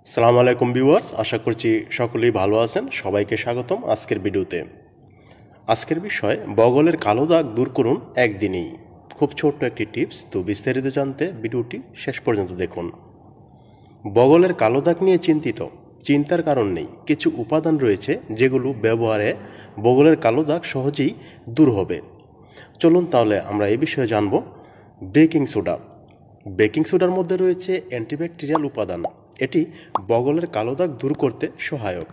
সালাম আলাইকুম ভিউয়ার্স, আশা করছি সকলেই ভালো আছেন। সবাইকে স্বাগতম আজকের ভিডিওতে। আজকের বিষয় বগলের কালো দাগ দূর করুন একদিনেই। খুব ছোট্ট একটি টিপস, তো বিস্তারিত জানতে ভিডিওটি শেষ পর্যন্ত দেখুন। বগলের কালো দাগ নিয়ে চিন্তার কারণ নেই। কিছু উপাদান রয়েছে যেগুলো ব্যবহারে বগলের কালো দাগ সহজেই দূর হবে। চলুন তাহলে আমরা এই বিষয়ে জানব। Baking soda. বেকিং সোডার মধ্যে রয়েছে অ্যান্টিব্যাকটেরিয়াল উপাদান। এটি বগলের কালো দাগ দূর করতে সহায়ক।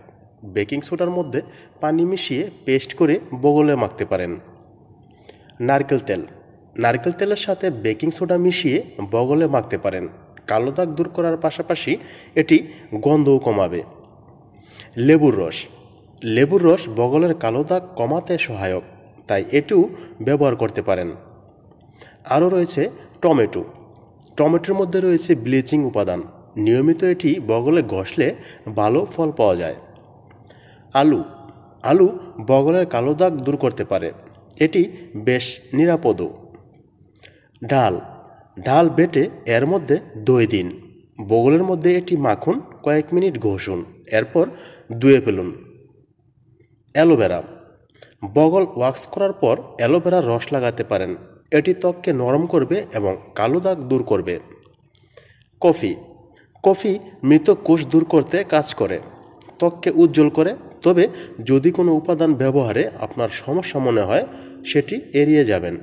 বেকিং সোডার মধ্যে পানি মিশিয়ে পেস্ট করে বগলে মাখতে পারেন। নারকেল তেল। নারকেল তেলের সাথে বেকিং সোডা মিশিয়ে বগলে মাখতে পারেন। কালো দাগ দূর করার পাশাপাশি এটি গন্ধও কমাবে। লেবুর রস। লেবুর রস বগলের কালো দাগ কমাতে সহায়ক, তাই এটিও ব্যবহার করতে পারেন। আরও রয়েছে টমেটো। টমেটোর মধ্যে রয়েছে ব্লিচিং উপাদান। নিয়মিত এটি বগলে ঘষলে ভালো ফল পাওয়া যায়। আলু। আলু বগলের কালো দাগ দূর করতে পারে, এটি বেশ নিরাপদও। ডাল। ডাল বেটে এর মধ্যে দই দিন। বগলের মধ্যে এটি মাখুন, কয়েক মিনিট ঘষুন, এরপর ধুয়ে ফেলুন। অ্যালোভেরা। বগল ওয়াক্স করার পর অ্যালোভেরার রস লাগাতে পারেন। এটি ত্বককে নরম করবে এবং কালো দাগ দূর করবে। কফি। কফি মৃত কোষ দূর করতে কাজ করে, ত্বককে উজ্জ্বল করে। তবে যদি কোনো উপাদান ব্যবহারে আপনার সমস্যা মনে হয়, সেটি এড়িয়ে যাবেন।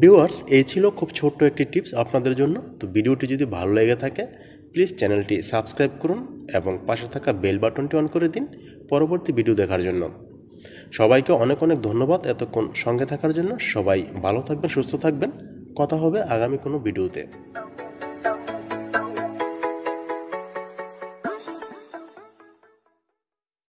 ভিউয়ার্স, এই ছিল খুব ছোট্ট একটি টিপস আপনাদের জন্য। তো ভিডিওটি যদি ভালো লেগে থাকে, প্লিজ চ্যানেলটি সাবস্ক্রাইব করুন এবং পাশে থাকা বেল বাটনটি অন করে দিন পরবর্তী ভিডিও দেখার জন্য। সবাইকে অনেক অনেক ধন্যবাদ এতক্ষণ সঙ্গে থাকার জন্য। সবাই ভালো থাকবেন, সুস্থ থাকবেন। কথা হবে আগামী কোনো ভিডিওতে।